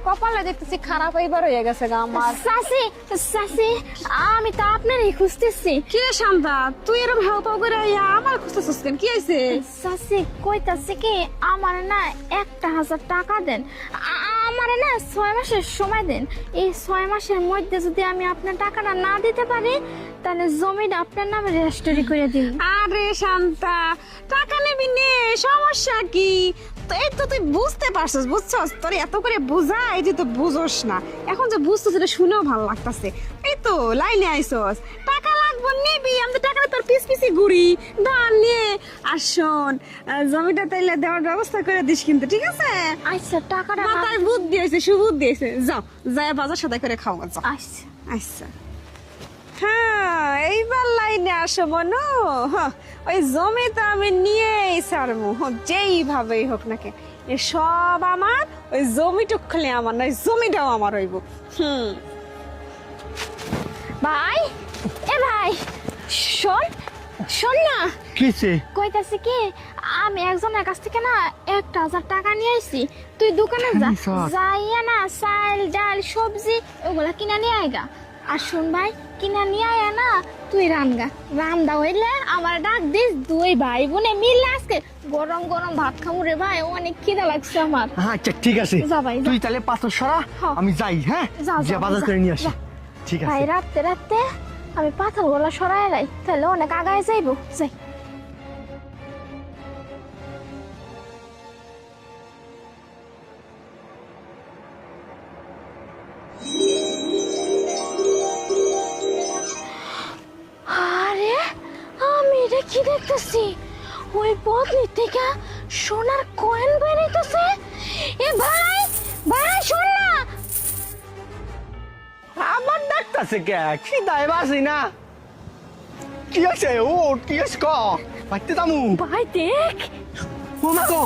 কপালে দেখতেছি খারাপ এইবার হয়ে গেছে গা আমার। চাচি চাচি আমি তো আপনারই খুঁজতেছি। কি রে শান্তা, তুই এরকম হাউ পাউ করে আমার খুঁজতেছিস কেন? কি হয়েছে? চাচি কইতাছে কি আমার না 1,000 টাকা দেন, আমার না 6 মাসের সময় দেন। এই 6 মাসের মধ্যে যদি আমি আপনার টাকাটা না দিতে পারি তাহলে জমিটা আপনার নামে রেজিস্ট্রি করে দিন। আরে শান্তা, টাকা নেবি নে, সমস্যা কি? তো এই তো তুই বুঝতে পারছিস, বুঝছস? তোর এত করে বোঝাই যে তুই বুঝোস না। এখন যে বুঝছিস এটা শুনেও ভালো লাগতাছে। এই তো লাইনে আইছস, টাকা লাগবে নিবি, আমি তো টাকাটা তোর পিস পিসি ঘুরি ধান নিয়ে। আর শোন, জমিটা তাইলে দেওয়ার ব্যবস্থা করে দিস কিন্তু, ঠিক আছে? আচ্ছা টাকাটা মাথায় বুদ্ধি হয়েছে, সুবুদ্ধি হয়েছে। যাও, যাই বাজার সদাই করে খাও। যাও। আচ্ছা আচ্ছা, হ্যাঁ এইবার লাইনে আসো মনো। হ্যাঁ, ওই জমি তো আমি নিয়েই ছাড়বো, যেইভাবেই হোক না কেন। এ সব আমার, ওই জমিটুক খালি আমার না, ওই জমিটাও আমার হইব। ভাই, এ ভাই শোন শোন না, কিছে কইতাছি কি আমি একজনের কাছ থেকে না 1,000 টাকা নিয়ে আইছি। তুই দোকানে যা, হ্যাঁ, যাইয়া না চাল ডাল সবজি ওগুলা কিনা নিয়ে আয়গা। আর শোন ভাই, কিনা নিয়ে আয়া না তুই রান্না রান্দা হইলে আমার ডাক দিস, দুই ভাই বোনে মিলে আজকে গরম গরম ভাত খাবো রে ভাই, অনেক খিদা লাগছে আমার। আচ্ছা ঠিক আছে, যা ভাই, যা। তুই তাহলে পাথর সরা, হ্যাঁ। আমি যাই। হ্যাঁ, যা, যে যা, বাজার যা, করে নিয়ে আসি। যা। ঠিক ভাই আছে। রাতে রাতে আমি পাথর গুলা সরাই লাই, তাহলে অনেক আগায় যাইবো। যাই। আরে আমি এটা কি দেখতেছি? ওই বদলি থেকে সোনার কয়েন বেরিয়েছে। এ ভাই, ভাই শোন না। আমার ডাক্তারছে কে? কি দায় বাসি না? কি আছে? ও কি আছে ক? পাইতে দামু। ভাই দেখ, ও মা গো,